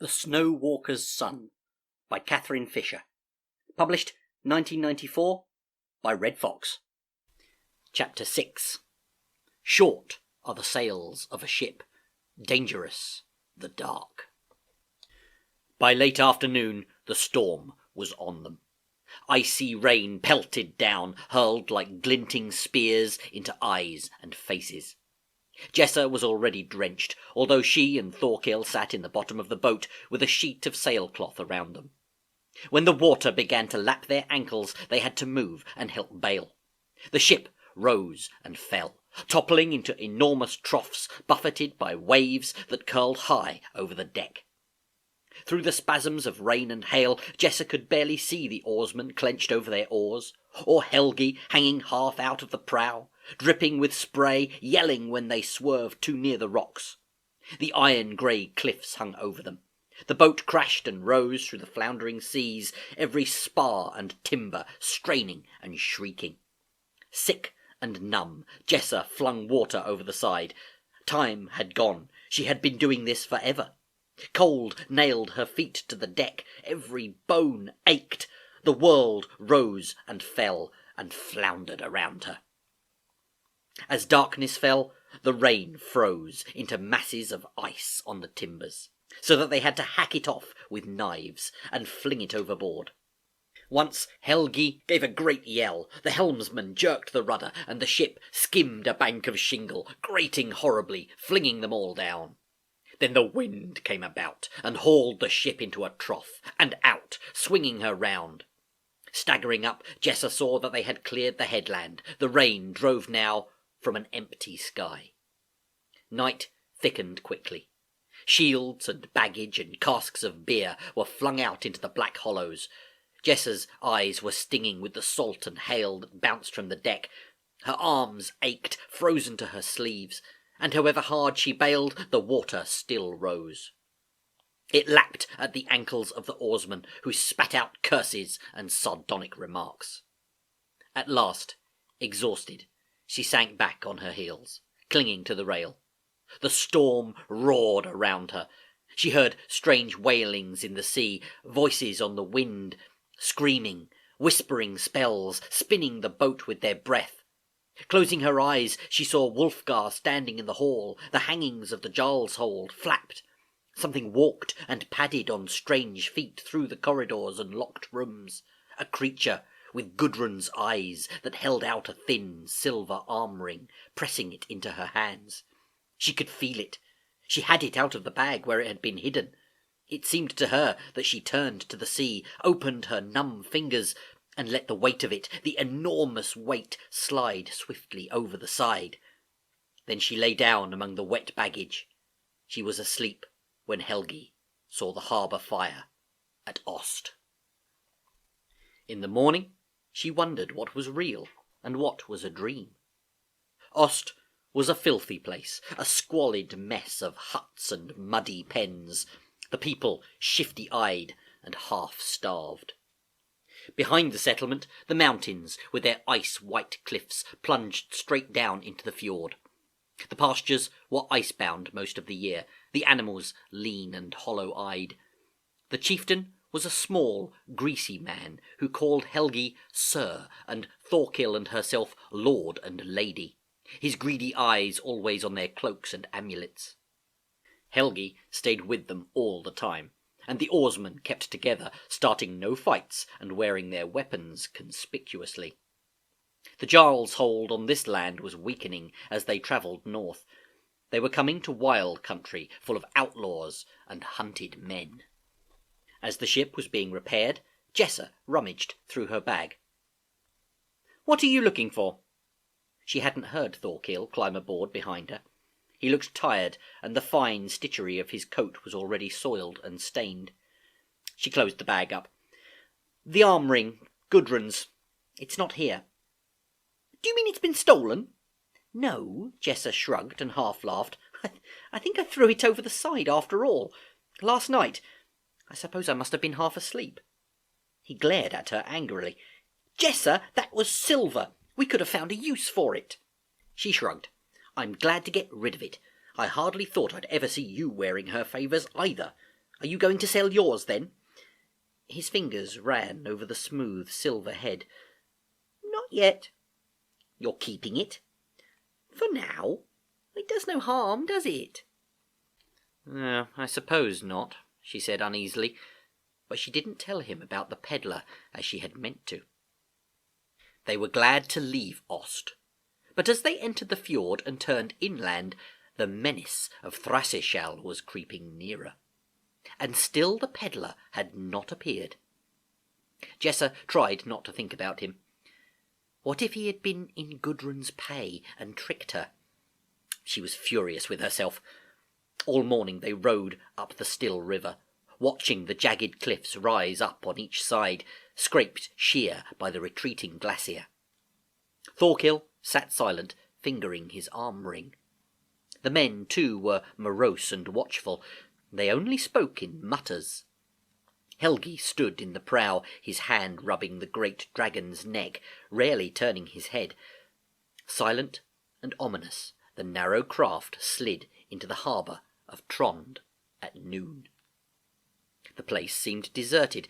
The Snow Walker's Son by Catherine Fisher. Published 1994 by Red Fox. Chapter 6. Short are the sails of a ship, dangerous the dark. By late afternoon the storm was on them. Icy rain pelted down, hurled like glinting spears into eyes and faces. Jessa was already drenched, although she and Thorkill sat in the bottom of the boat with a sheet of sailcloth around them. When the water began to lap their ankles, they had to move and help bail. The ship rose and fell, toppling into enormous troughs buffeted by waves that curled high over the deck. Through the spasms of rain and hail, Jessa could barely see the oarsmen clenched over their oars, or Helgi hanging half out of the prow, dripping with spray, yelling when they swerved too near the rocks. The iron-grey cliffs hung over them. The boat crashed and rose through the floundering seas, every spar and timber straining and shrieking. Sick and numb, Jessa flung water over the side. Time had gone. She had been doing this forever. Cold nailed her feet to the deck. Every bone ached. The world rose and fell and floundered around her. As darkness fell, the rain froze into masses of ice on the timbers, so that they had to hack it off with knives and fling it overboard. Once Helgi gave a great yell, the helmsman jerked the rudder, and the ship skimmed a bank of shingle, grating horribly, flinging them all down. Then the wind came about and hauled the ship into a trough, and out, swinging her round. Staggering up, Jessa saw that they had cleared the headland. The rain drove now from an empty sky. Night thickened quickly. Shields and baggage and casks of beer were flung out into the black hollows. Jessa's eyes were stinging with the salt and hail that bounced from the deck. Her arms ached, frozen to her sleeves, and however hard she bailed, the water still rose. It lapped at the ankles of the oarsmen, who spat out curses and sardonic remarks. At last, exhausted, she sank back on her heels, clinging to the rail. The storm roared around her. She heard strange wailings in the sea, voices on the wind, screaming, whispering spells, spinning the boat with their breath. Closing her eyes, she saw Wulfgar standing in the hall. The hangings of the Jarl's hold flapped. Something walked and padded on strange feet through the corridors and locked rooms. A creature with Gudrun's eyes that held out a thin silver arm ring, pressing it into her hands. She could feel it. She had it out of the bag where it had been hidden. It seemed to her that she turned to the sea, opened her numb fingers, and let the weight of it, the enormous weight, slide swiftly over the side. Then she lay down among the wet baggage. She was asleep when Helgi saw the harbour fire at Ost. In the morning, she wondered what was real and what was a dream. Ost was a filthy place, a squalid mess of huts and muddy pens, the people shifty-eyed and half-starved. Behind the settlement, the mountains, with their ice-white cliffs, plunged straight down into the fjord. The pastures were icebound most of the year, the animals lean and hollow-eyed. The chieftain was a small, greasy man who called Helgi Sir, and Thorkill and herself Lord and Lady, his greedy eyes always on their cloaks and amulets. Helgi stayed with them all the time, and the oarsmen kept together, starting no fights and wearing their weapons conspicuously. The Jarl's hold on this land was weakening as they travelled north. They were coming to wild country full of outlaws and hunted men. As the ship was being repaired, Jessa rummaged through her bag. "What are you looking for?" She hadn't heard Thorkill climb aboard behind her. He looked tired, and the fine stitchery of his coat was already soiled and stained. She closed the bag up. "The arm ring, Gudrun's. It's not here." "Do you mean it's been stolen?" "No," Jessa shrugged and half laughed. I think I threw it over the side after all. Last night. I suppose I must have been half asleep." He glared at her angrily. "Jessa, that was silver. We could have found a use for it." She shrugged. "I'm glad to get rid of it. I hardly thought I'd ever see you wearing her favours either. Are you going to sell yours, then?" His fingers ran over the smooth silver head. "Not yet." "You're keeping it?" "For now. It does no harm, does it?" I suppose not," she said uneasily, but she didn't tell him about the pedlar as she had meant to. They were glad to leave Ost, but as they entered the fjord and turned inland, the menace of Thraseshall was creeping nearer, and still the pedlar had not appeared. Jessa tried not to think about him. What if he had been in Gudrun's pay and tricked her? She was furious with herself. All morning they rowed up the still river, watching the jagged cliffs rise up on each side, scraped sheer by the retreating glacier. Thorkill sat silent, fingering his arm ring. The men, too, were morose and watchful. They only spoke in mutters. Helgi stood in the prow, his hand rubbing the great dragon's neck, rarely turning his head. Silent and ominous, the narrow craft slid into the harbour of Trond at noon. The place seemed deserted.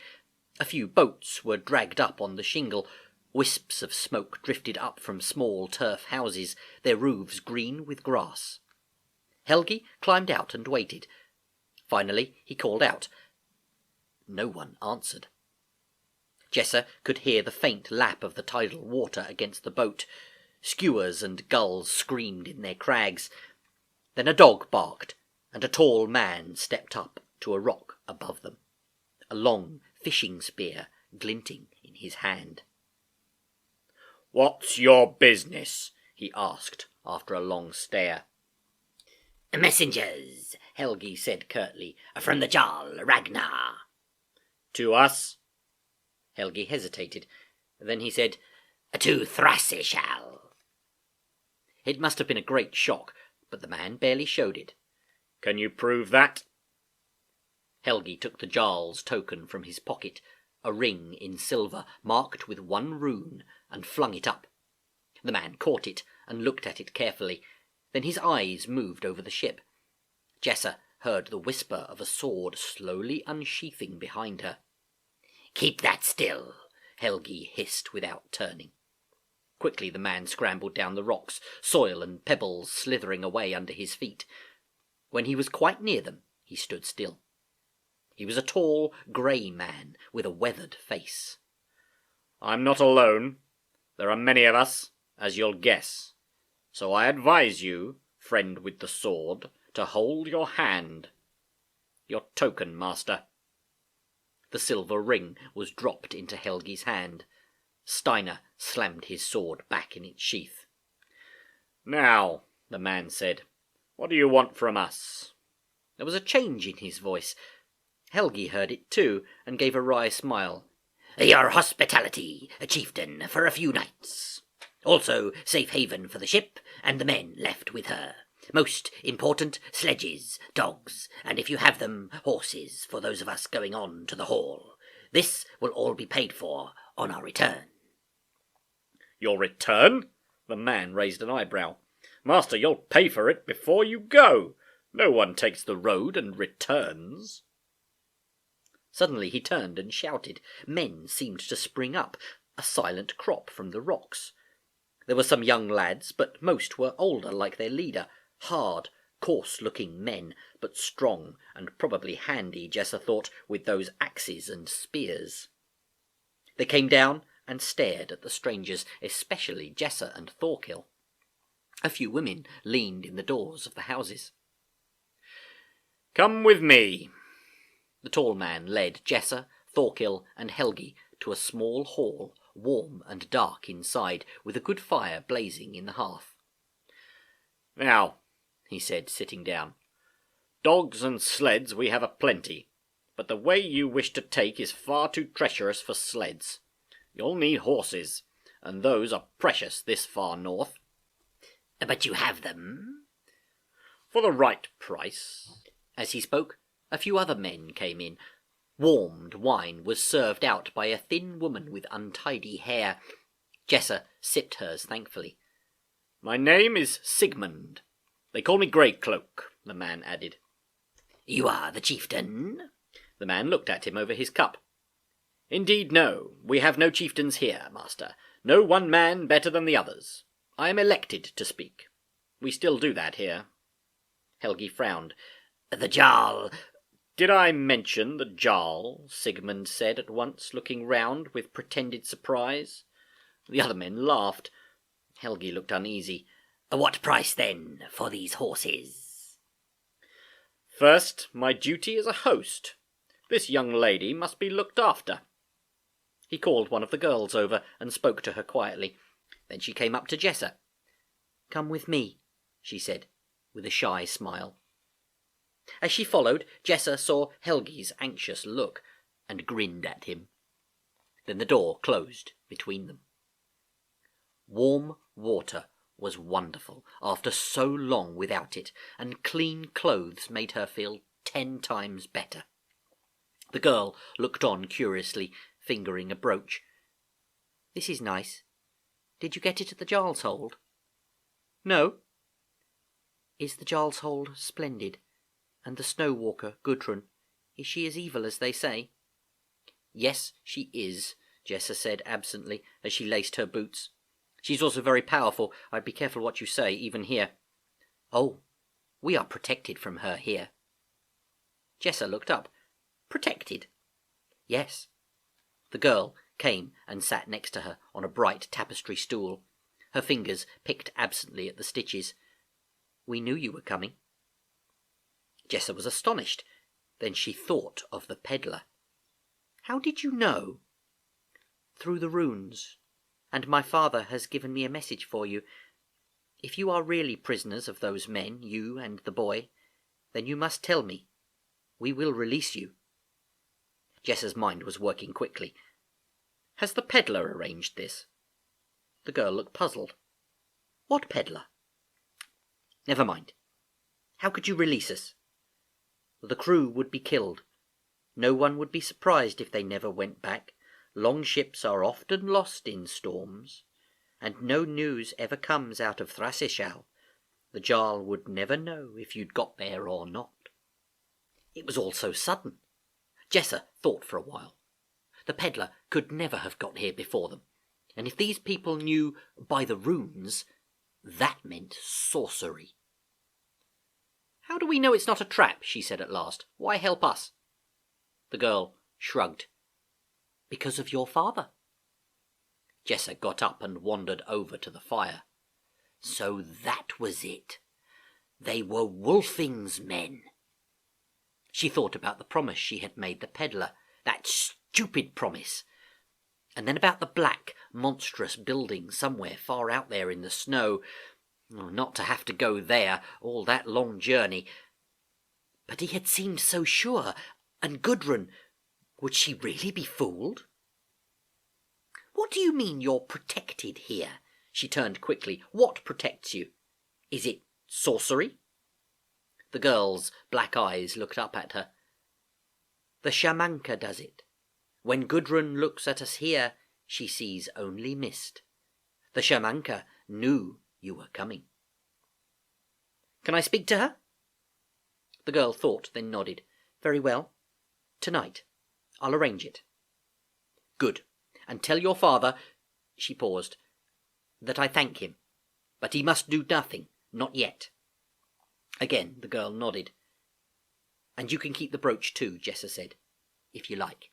A few boats were dragged up on the shingle. Wisps of smoke drifted up from small turf houses, their roofs green with grass. Helgi climbed out and waited. Finally he called out. No one answered. Jessa could hear the faint lap of the tidal water against the boat. Skuas and gulls screamed in their crags. Then a dog barked, and a tall man stepped up to a rock above them, a long fishing spear glinting in his hand. "What's your business?" he asked after a long stare. "Messengers," Helgi said curtly, "from the Jarl Ragnar." "To us?" Helgi hesitated. Then he said, "To Thraseshall." It must have been a great shock, but the man barely showed it. "Can you prove that?" Helgi took the Jarl's token from his pocket, a ring in silver marked with one rune, and flung it up. The man caught it and looked at it carefully. Then his eyes moved over the ship. Jessa heard the whisper of a sword slowly unsheathing behind her. "Keep that still," Helgi hissed without turning. Quickly the man scrambled down the rocks, soil and pebbles slithering away under his feet. When he was quite near them, he stood still. He was a tall, grey man with a weathered face. "I'm not alone. There are many of us, as you'll guess. So I advise you, friend with the sword, to hold your hand. Your token, master." The silver ring was dropped into Helgi's hand. Steiner slammed his sword back in its sheath. "Now," the man said, "what do you want from us?" There was a change in his voice. Helgi heard it too, and gave a wry smile. "Your hospitality, chieftain, for a few nights. Also safe haven for the ship and the men left with her. Most important, sledges, dogs, and if you have them, horses for those of us going on to the hall. This will all be paid for on our return." "Your return?" The man raised an eyebrow. "Master, you'll pay for it before you go. No one takes the road and returns." Suddenly he turned and shouted. Men seemed to spring up, a silent crop from the rocks. There were some young lads, but most were older, like their leader. Hard, coarse-looking men, but strong and probably handy, Jessa thought, with those axes and spears. They came down and stared at the strangers, especially Jessa and Thorkill. A few women leaned in the doors of the houses. "Come with me." The tall man led Jessa, Thorkill, and Helgi to a small hall, warm and dark inside, with a good fire blazing in the hearth. "Now," he said, sitting down, "dogs and sleds we have a-plenty, but the way you wish to take is far too treacherous for sleds. You'll need horses, and those are precious this far north." "But you have them?" "For the right price." As he spoke, a few other men came in. Warmed wine was served out by a thin woman with untidy hair. Jessa sipped hers thankfully. "My name is Sigmund. They call me Greycloak," the man added. "You are the chieftain?" The man looked at him over his cup. "Indeed no, we have no chieftains here, master. No one man better than the others. I am elected to speak. We still do that here." Helgi frowned. "The Jarl—" "Did I mention the Jarl?" Sigmund said at once, looking round with pretended surprise. The other men laughed. Helgi looked uneasy. "What price, then, for these horses?" "First, my duty as a host. This young lady must be looked after." He called one of the girls over and spoke to her quietly. Then she came up to Jessa. "Come with me," she said, with a shy smile. As she followed, Jessa saw Helgi's anxious look and grinned at him. Then the door closed between them. Warm water was wonderful after so long without it, and clean clothes made her feel 10 times better. The girl looked on curiously, fingering a brooch. "This is nice. Did you get it at the Jarl's Hold?" "No." "Is the Jarl's Hold splendid? And the snow walker, Gudrun, is she as evil as they say?" "Yes, she is," Jessa said absently as she laced her boots. "She's also very powerful. I'd be careful what you say, even here." "Oh, we are protected from her here." Jessa looked up. "Protected?" "Yes." The girl came and sat next to her on a bright tapestry stool. Her fingers picked absently at the stitches. "We knew you were coming." Jessa was astonished. Then she thought of the pedlar. "How did you know?" "Through the runes. And my father has given me a message for you. If you are really prisoners of those men, you and the boy, then you must tell me. We will release you." Jessa's mind was working quickly. "Has the pedlar arranged this?" The girl looked puzzled. "What pedlar?" "Never mind. How could you release us?" "The crew would be killed. No one would be surprised if they never went back. Long ships are often lost in storms, and no news ever comes out of Thrasishal. The Jarl would never know if you'd got there or not." It was all so sudden. Jessa thought for a while. The pedlar could never have got here before them, and if these people knew by the runes, that meant sorcery. "How do we know it's not a trap?" she said at last. "Why help us?" The girl shrugged. "Because of your father." Jessa got up and wandered over to the fire. So that was it. They were Wolfing's men. She thought about the promise she had made the pedlar, that stupid promise, and then about the black, monstrous building somewhere far out there in the snow. Not to have to go there, all that long journey. But he had seemed so sure, and Gudrun, would she really be fooled? "What do you mean you're protected here?" She turned quickly. "What protects you? Is it sorcery?" The girl's black eyes looked up at her. "The shamanka does it. When Gudrun looks at us here, she sees only mist. The shamanka knew you were coming." "Can I speak to her?" The girl thought, then nodded. "Very well. Tonight. I'll arrange it." "Good. And tell your father—" She paused. "That I thank him. But he must do nothing. Not yet." Again the girl nodded. "And you can keep the brooch too," Jessa said, "if you like."